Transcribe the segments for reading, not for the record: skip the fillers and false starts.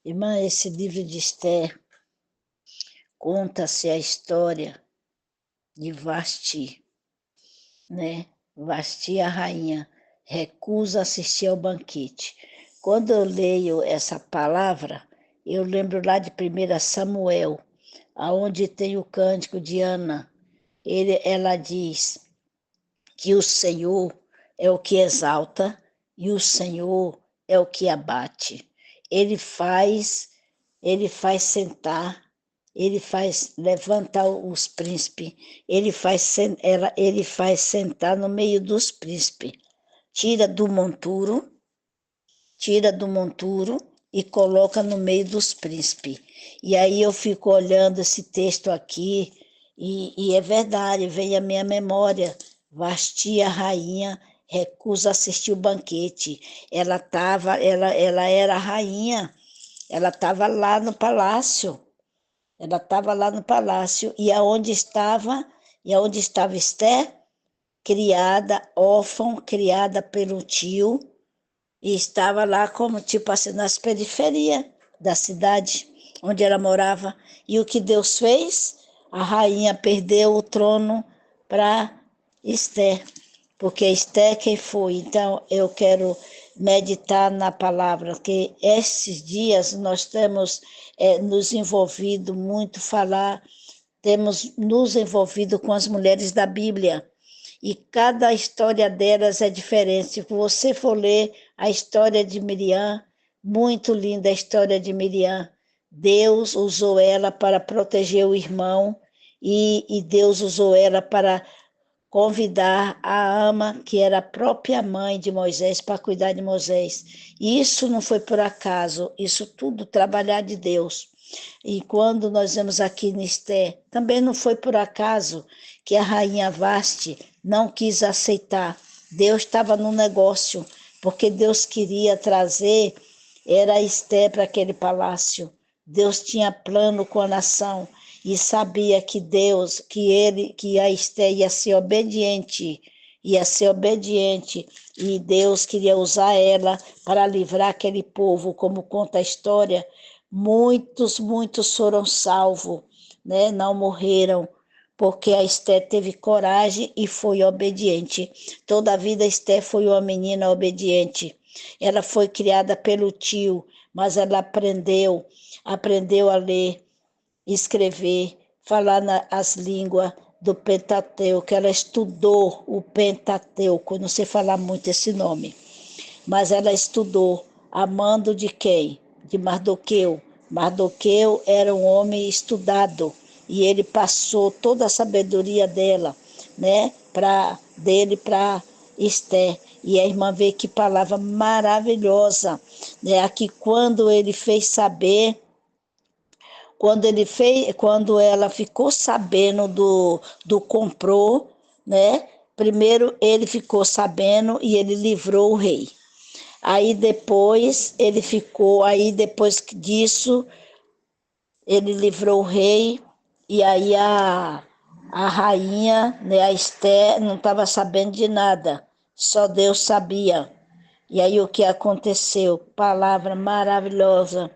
Irmã, esse livro de Esther conta-se a história de Vasti, né? Vasti, a rainha, recusa assistir ao banquete. Quando eu leio essa palavra, eu lembro lá de 1 Samuel, aonde tem o cântico de Ana. Ela diz que o Senhor é o que exalta e o Senhor é o que abate. Ele faz, ele faz sentar, ele faz levantar os príncipes, ele faz sentar no meio dos príncipes. Tira do monturo, tira do monturo e coloca no meio dos príncipes. E aí eu fico olhando esse texto aqui, e é verdade, vem à minha memória. Vasti, a rainha, recusa assistir o banquete. Ela era a rainha, ela estava lá no palácio. Ela estava lá no palácio. E aonde estava Esther? Criada, órfã, criada pelo tio, e estava lá como tipo assim nas periferias da cidade onde ela morava. E o que Deus fez? A rainha perdeu o trono para Esther, porque Esther quem foi. Então eu quero meditar na palavra, que esses dias nós temos nos envolvido muito, temos nos envolvido com as mulheres da Bíblia, e cada história delas é diferente. Se você for ler a história de Miriam, muito linda a história de Miriam. Deus usou ela para proteger o irmão, e Deus usou ela para convidar a Ama, que era a própria mãe de Moisés, para cuidar de Moisés. E isso não foi por acaso, isso tudo trabalhar de Deus. E quando nós vemos aqui em Esther, também não foi por acaso que a rainha Vasti não quis aceitar. Deus estava no negócio, porque Deus queria trazer, era Esther para aquele palácio. Deus tinha plano com a nação e sabia que que a Esther ia ser obediente, e Deus queria usar ela para livrar aquele povo, como conta a história. Muitos foram salvos, né? Não morreram, porque a Esther teve coragem e foi obediente. Toda a vida Esther foi uma menina obediente. Ela foi criada pelo tio, mas ela aprendeu a ler, escrever, falar as línguas do Pentateuco. Ela estudou o Pentateuco, não sei falar muito esse nome, mas ela estudou amando de quem? De Mardoqueu. Mardoqueu era um homem estudado, e ele passou toda a sabedoria dele para Esther. E a irmã vê que palavra maravilhosa, né? Aqui quando ele fez saber, quando ela ficou sabendo do complô, né? Primeiro ele ficou sabendo e ele livrou o rei. Aí depois disso, ele livrou o rei, e aí a rainha, né, a Esther, não estava sabendo de nada, só Deus sabia. E aí o que aconteceu? Palavra maravilhosa.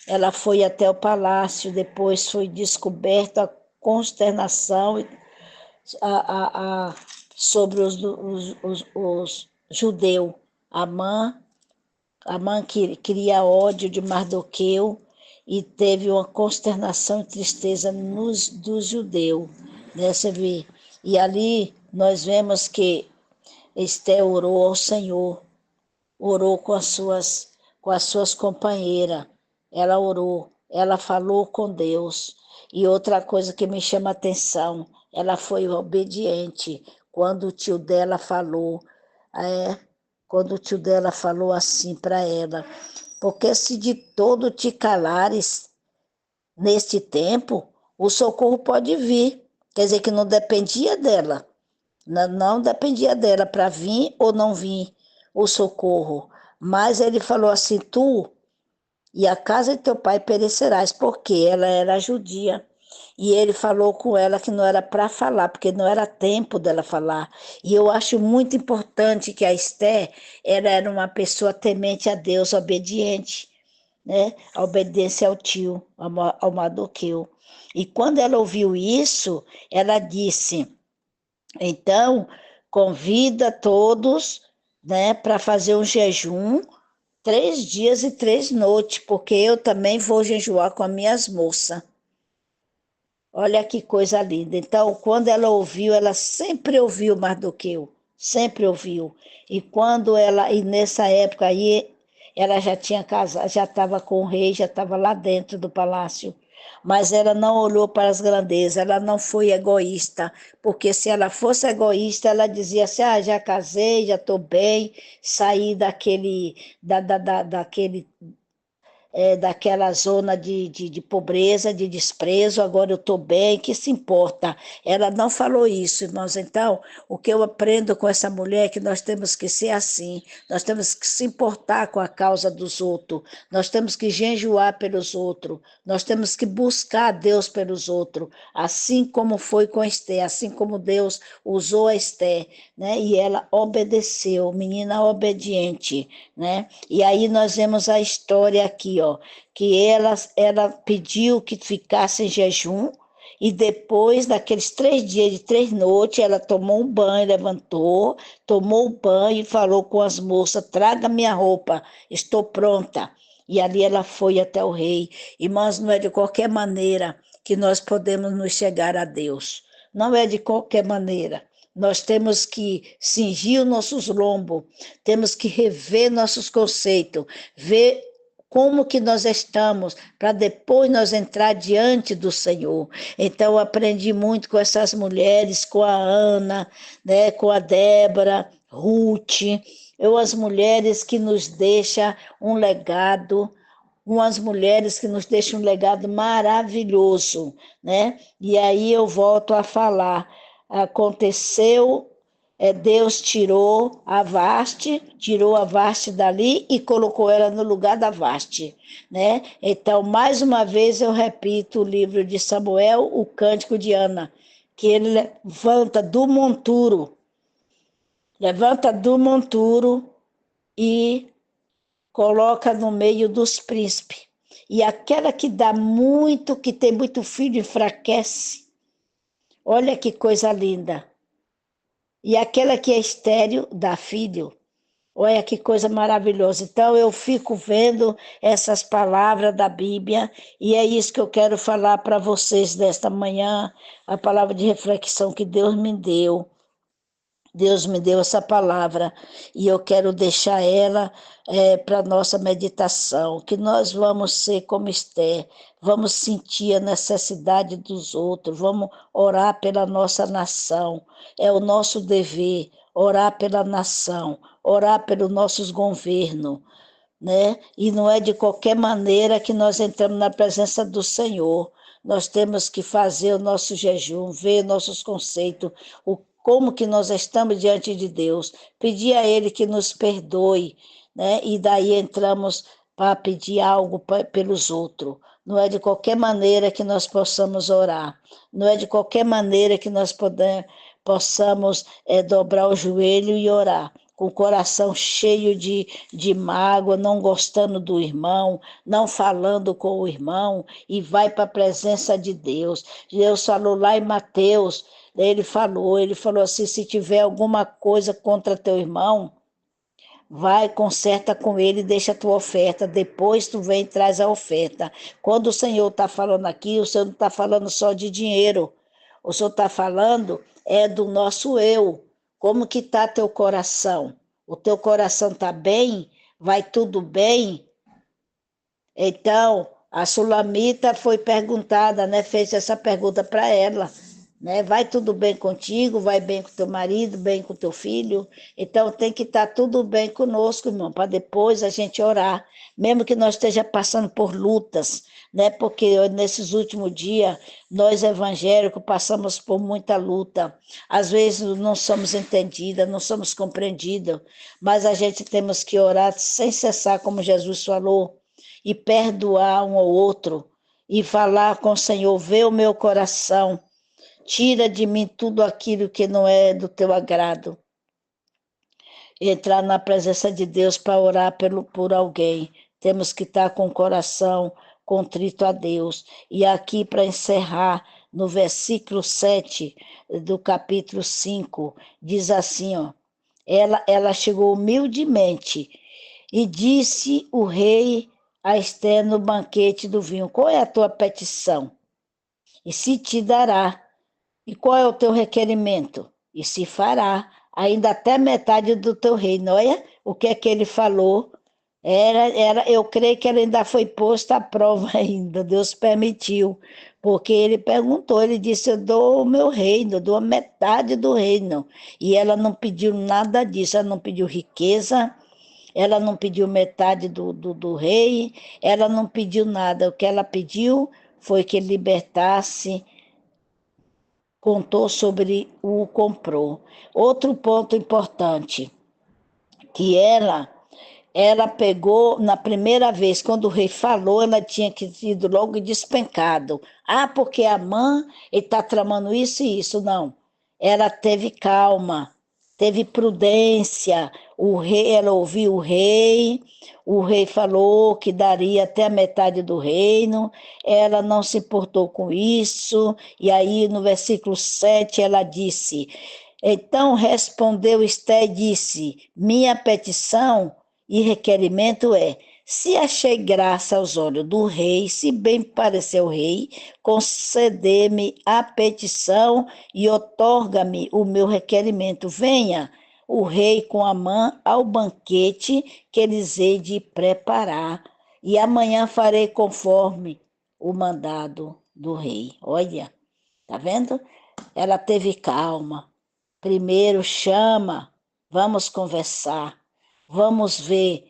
Ela foi até o palácio, depois foi descoberta a consternação a, sobre os judeus. Amã que cria ódio de Mardoqueu, e teve uma consternação e tristeza dos judeus, né? Você vê. E ali nós vemos que Esther orou ao Senhor, orou com as suas companheiras, ela orou, ela falou com Deus. E outra coisa que me chama a atenção, ela foi obediente quando o tio dela falou, é, quando o tio dela falou assim para ela: porque se de todo te calares neste tempo, o socorro pode vir. Quer dizer que não dependia dela, não dependia dela para vir ou não vir o socorro. Mas ele falou assim: tu e a casa de teu pai perecerás, porque ela era judia. E ele falou com ela que não era para falar, porque não era tempo dela falar. E eu acho muito importante que a Esther, ela era uma pessoa temente a Deus, obediente. né? A obediência ao tio, ao Mardoqueu. E quando ela ouviu isso, ela disse: então, convida todos, né, para fazer um jejum 3 dias e 3 noites, porque eu também vou jejuar com as minhas moças. Olha que coisa linda. Então, quando ela ouviu, ela sempre ouviu Mardoqueu, sempre ouviu. E nessa época aí, ela já tinha casado, já estava com o rei, já estava lá dentro do palácio. Mas ela não olhou para as grandezas, ela não foi egoísta, porque se ela fosse egoísta, ela dizia assim: ah, já casei, já estou bem, saí daquele daquela zona de pobreza, de desprezo, agora eu estou bem, que se importa? Ela não falou isso, irmãos. Então, o que eu aprendo com essa mulher é que nós temos que ser assim, nós temos que se importar com a causa dos outros, nós temos que jejuar pelos outros, nós temos que buscar a Deus pelos outros, assim como foi com Esther, assim como Deus usou a Esther, né? E ela obedeceu, menina obediente, né? E aí nós vemos a história aqui, ó, que ela pediu que ficasse em jejum, e depois daqueles 3 dias e 3 noites, ela tomou um banho, levantou, tomou o banho e falou com as moças: traga minha roupa, estou pronta. E ali ela foi até o rei. Irmãos, não é de qualquer maneira que nós podemos nos chegar a Deus. Não é de qualquer maneira. Nós temos que cingir os nossos lombos, temos que rever nossos conceitos, ver como que nós estamos, para depois nós entrar diante do Senhor. Então, eu aprendi muito com essas mulheres, com a Ana, né, com a Débora, Ruth, as mulheres que nos deixam um legado, umas mulheres que nos deixam um legado maravilhoso, né? E aí eu volto a falar, aconteceu, Deus tirou a Vaste dali e colocou ela no lugar da Vaste, né? Então, mais uma vez eu repito o livro de Samuel, o Cântico de Ana, que ele levanta do monturo e coloca no meio dos príncipes. E aquela que dá muito, que tem muito filho, enfraquece. Olha que coisa linda. E aquela que é estéril, dá filho. Olha que coisa maravilhosa. Então eu fico vendo essas palavras da Bíblia e é isso que eu quero falar para vocês desta manhã, a palavra de reflexão que Deus me deu. Deus me deu essa palavra e eu quero deixar ela para nossa meditação, que nós vamos ser como Esther, vamos sentir a necessidade dos outros, vamos orar pela nossa nação, é o nosso dever orar pela nação, orar pelos nossos governos, né? E não é de qualquer maneira que nós entramos na presença do Senhor. Nós temos que fazer o nosso jejum, ver nossos conceitos, como que nós estamos diante de Deus, pedir a Ele que nos perdoe, né? E daí entramos para pedir algo pelos outros. Não é de qualquer maneira que nós possamos orar, não é de qualquer maneira que nós possamos dobrar o joelho e orar com o coração cheio de mágoa, não gostando do irmão, não falando com o irmão, e vai para a presença de Deus. Deus falou lá em Mateus, ele falou assim: se tiver alguma coisa contra teu irmão, vai, conserta com ele, deixa a tua oferta, depois tu vem e traz a oferta. Quando o Senhor está falando aqui, o Senhor não está falando só de dinheiro, o Senhor está falando do nosso eu. Como que está teu coração? O teu coração está bem? Vai tudo bem? Então, a Sulamita foi perguntada, né? Fez essa pergunta para ela, né? Vai tudo bem contigo? Vai bem com teu marido? Bem com teu filho? Então, tem que estar tudo bem conosco, irmão, para depois a gente orar, mesmo que nós esteja passando por lutas, né? Porque nesses últimos dias, nós evangélicos passamos por muita luta. Às vezes não somos entendidas, não somos compreendidas, mas a gente temos que orar sem cessar, como Jesus falou, e perdoar um ao outro, e falar com o Senhor: vê o meu coração, tira de mim tudo aquilo que não é do teu agrado. Entrar na presença de Deus para orar por alguém. temos que estar com o coração contrito a Deus. E aqui, para encerrar, no versículo 7 do capítulo 5, diz assim, ó, ela chegou humildemente e disse o rei a Esther no banquete do vinho, qual é a tua petição? E se te dará. E qual é o teu requerimento? E se fará, ainda até metade do teu reino. Olha o que é que ele falou. Eu creio que ela ainda foi posta à prova ainda, Deus permitiu, porque ele perguntou, ele disse, eu dou o meu reino, eu dou a metade do reino, e ela não pediu nada disso, ela não pediu riqueza, ela não pediu metade do rei, ela não pediu nada, o que ela pediu foi que ele libertasse, contou sobre o comprou. Outro ponto importante, que ela pegou, na primeira vez, quando o rei falou, ela tinha que sido logo despencado. Ah, porque a mãe está tramando isso e isso. Não. Ela teve calma, teve prudência. Ela ouviu o rei falou que daria até a metade do reino, ela não se importou com isso, e aí no versículo 7 ela disse, então respondeu Esté e disse, minha petição e requerimento é: se achei graça aos olhos do rei, se bem parecer o rei, conceder-me a petição e outorga-me o meu requerimento. Venha o rei com Amã ao banquete que eles hei de preparar, e amanhã farei conforme o mandado do rei. Olha, tá vendo? Ela teve calma. Primeiro chama, vamos conversar, vamos ver,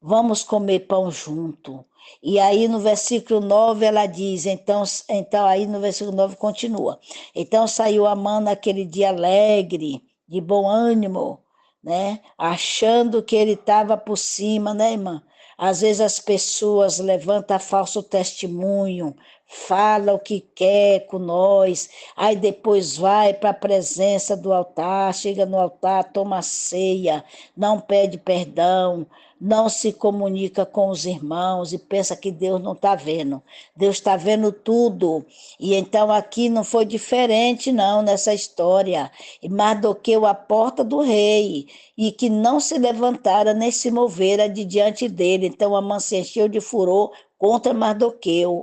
vamos comer pão junto. E aí no versículo 9 ela diz, então aí no versículo 9 continua. Então saiu Amã naquele dia alegre, de bom ânimo, né? Achando que ele estava por cima, né, irmã? Às vezes as pessoas levantam falso testemunho, fala o que quer com nós, aí depois vai para a presença do altar, chega no altar, toma ceia, não pede perdão, não se comunica com os irmãos e pensa que Deus não está vendo. Deus está vendo tudo. E então aqui não foi diferente não nessa história. E Mardoqueu à porta do rei, e que não se levantara nem se movera de diante dele. Então Amã se encheu de furor contra Mardoqueu.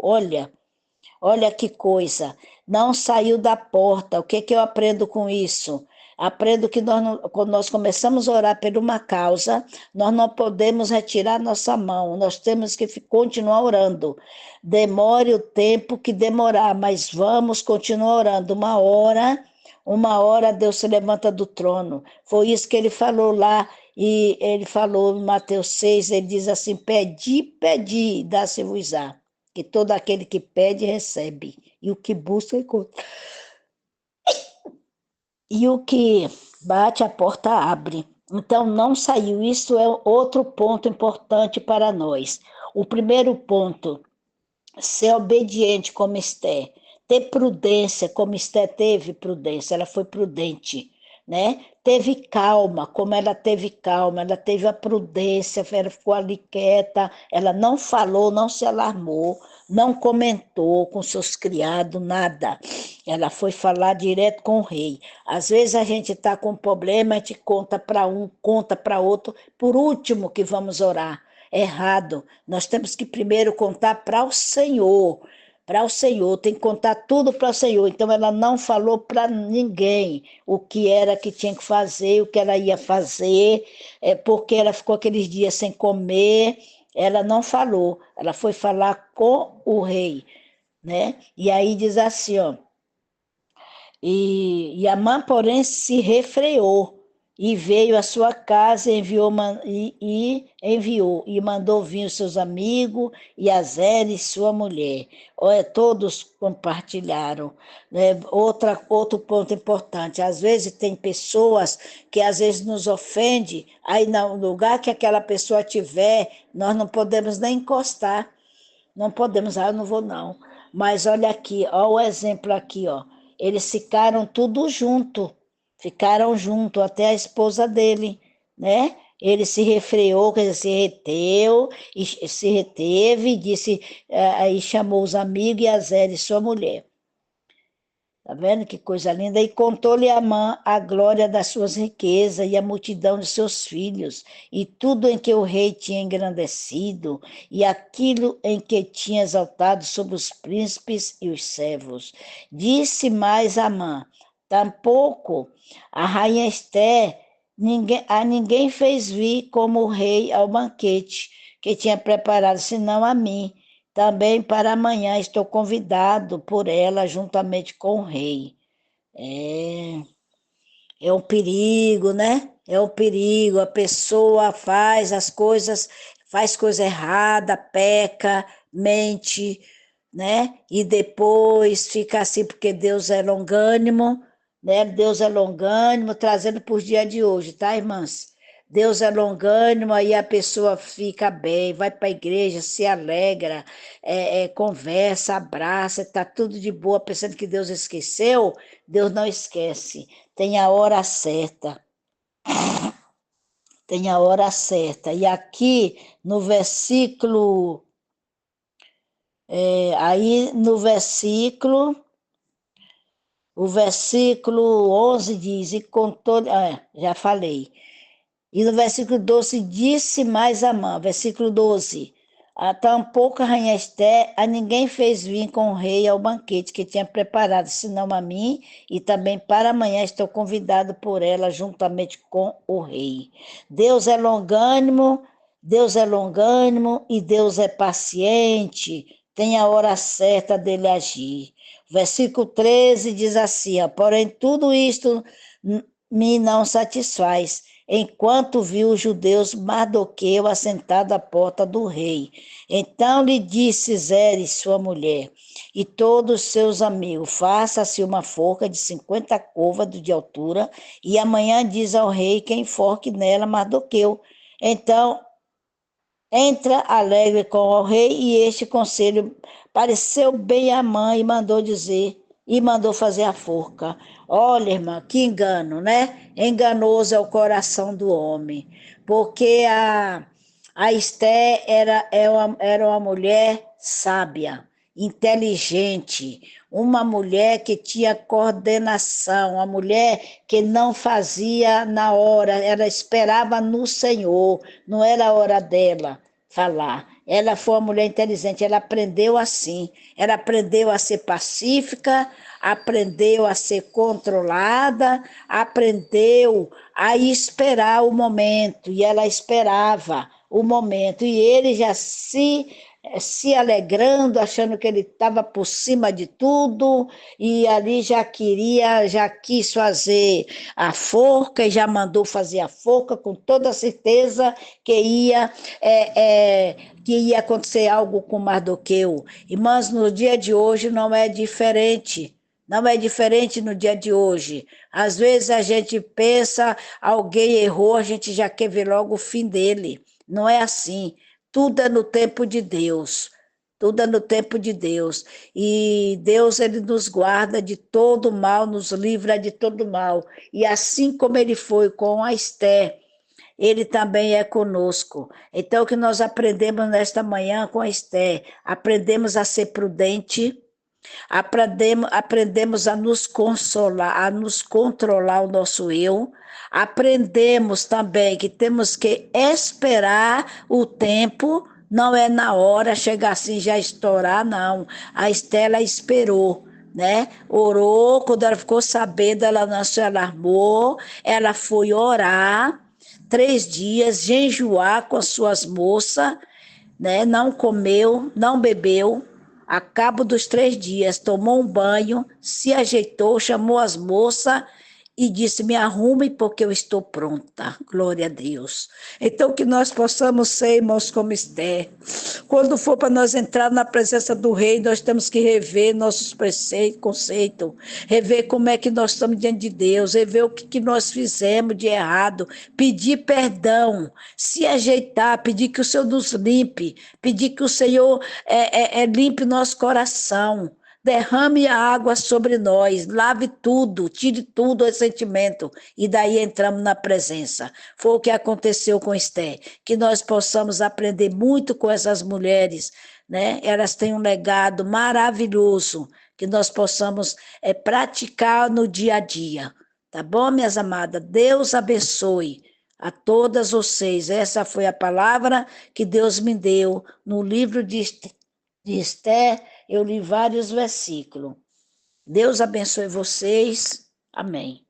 Olha que coisa, não saiu da porta. O que que eu aprendo com isso? Aprendo que quando nós começamos a orar por uma causa, nós não podemos retirar nossa mão, nós temos que continuar orando. Demore o tempo que demorar, mas vamos continuar orando. Uma hora Deus se levanta do trono. Foi isso que ele falou lá, e ele falou em Mateus 6, ele diz assim, pedi, pedi, dá-se-vos-á, que todo aquele que pede, recebe, e o que busca, encontra. E o que bate, a porta abre. Então, não saiu. Isso é outro ponto importante para nós. O primeiro ponto, ser obediente como Esté, ter prudência como Esté teve prudência, ela foi prudente, né? Teve calma, como ela teve calma, ela teve a prudência, ela ficou ali quieta, ela não falou, não se alarmou, não comentou com seus criados, nada. Ela foi falar direto com o rei. Às vezes a gente está com um problema, a gente conta para um, conta para outro, por último que vamos orar. Errado. Nós temos que primeiro contar para o Senhor. Para o Senhor, tem que contar tudo para o Senhor. Então ela não falou para ninguém o que era que tinha que fazer, o que ela ia fazer, porque ela ficou aqueles dias sem comer. Ela não falou, ela foi falar com o rei, né? E aí diz assim, ó, e Amã, porém, se refreou e veio à sua casa e mandou vir os seus amigos e a Zélia e sua mulher. Olha, todos compartilharam. Né? Outro ponto importante, às vezes tem pessoas que às vezes nos ofendem, aí no lugar que aquela pessoa tiver, nós não podemos nem encostar. Não podemos, eu não vou não. Mas olha aqui, olha o exemplo aqui, ó. Eles ficaram tudo junto, ficaram junto até a esposa dele, né? ele se refreou, quer dizer, se reteu, e se reteve, e disse, aí chamou os amigos e a Zélia, sua mulher. Tá vendo que coisa linda? E contou-lhe Amã a glória das suas riquezas e a multidão de seus filhos, e tudo em que o rei tinha engrandecido, e aquilo em que tinha exaltado sobre os príncipes e os servos. Disse mais Amã: tampouco a rainha Esté a ninguém fez vir como o rei ao banquete que tinha preparado, senão a mim. Também para amanhã estou convidado por ela juntamente com o rei. É, é um perigo, né? É um perigo. A pessoa faz coisa errada, peca, mente, né? E depois fica assim, porque Deus é longânimo, né? Deus é longânimo, trazendo para os dias de hoje, tá, irmãs? Deus é longânimo, aí a pessoa fica bem, vai para a igreja, se alegra, conversa, abraça, está tudo de boa, pensando que Deus esqueceu. Deus não esquece. Tem a hora certa. Tem a hora certa. E aqui no versículo, aí no versículo, o versículo 11 diz, e contou, já falei. E no versículo 12, disse mais Amã, versículo 12, tampouco a rainha Esté a ninguém fez vir com o rei ao banquete que tinha preparado, senão a mim, e também para amanhã estou convidado por ela juntamente com o rei. Deus é longânimo, Deus é longânimo e Deus é paciente, tem a hora certa dele agir. Versículo 13 diz assim, porém tudo isto me não satisfaz, enquanto viu os judeus Mardoqueu assentado à porta do rei. Então lhe disse Zeres, sua mulher, e todos seus amigos, faça-se uma forca de 50 côvados de altura, e amanhã diz ao rei que enforque nela Mardoqueu. Então entra alegre com o rei, e este conselho pareceu bem à mãe, e mandou dizer, e mandou fazer a forca. Olha, irmã, que engano, né? Enganoso é o coração do homem, porque a Esté era uma mulher sábia, inteligente, uma mulher que tinha coordenação, uma mulher que não fazia na hora, ela esperava no Senhor, não era a hora dela falar. Ela foi uma mulher inteligente, ela aprendeu assim, ela aprendeu a ser pacífica, aprendeu a ser controlada, aprendeu a esperar o momento, e ela esperava o momento, e ele já se alegrando, achando que ele estava por cima de tudo, e ali já quis fazer a forca, e já mandou fazer a forca com toda certeza que ia acontecer algo com Mardoqueu. Irmãs, no dia de hoje não é diferente. Não é diferente no dia de hoje. Às vezes a gente pensa, alguém errou, a gente já quer ver logo o fim dele. Não é assim. Tudo é no tempo de Deus. Tudo é no tempo de Deus. E Deus, ele nos guarda de todo mal, nos livra de todo mal. E assim como ele foi com a Esté, ele também é conosco. Então, o que nós aprendemos nesta manhã com a Esté? Aprendemos a ser prudente, aprendemos a nos consolar, a nos controlar o nosso eu. Aprendemos também que temos que esperar o tempo, não é na hora chegar assim já estourar, não. A Estela esperou, né? Orou, quando ela ficou sabendo, ela não se alarmou, ela foi orar 3 dias, jejuar com as suas moças, né? Não comeu, não bebeu. A cabo dos 3 dias, tomou um banho, se ajeitou, chamou as moças e disse: me arrume porque eu estou pronta. Glória a Deus. Então, que nós possamos ser, irmãos, como Esther. Quando for para nós entrar na presença do rei, nós temos que rever nossos preceitos, conceitos, rever como é que nós estamos diante de Deus, rever o que nós fizemos de errado, pedir perdão, se ajeitar, pedir que o Senhor nos limpe, pedir que o Senhor limpe nosso coração. derrame a água sobre nós, lave tudo, tire tudo o sentimento, e daí entramos na presença. Foi o que aconteceu com Esther, que nós possamos aprender muito com essas mulheres, né? Elas têm um legado maravilhoso, que nós possamos praticar no dia a dia. Tá bom, minhas amadas? Deus abençoe a todas vocês. Essa foi a palavra que Deus me deu no livro de Esther. Eu li vários versículos. Deus abençoe vocês. Amém.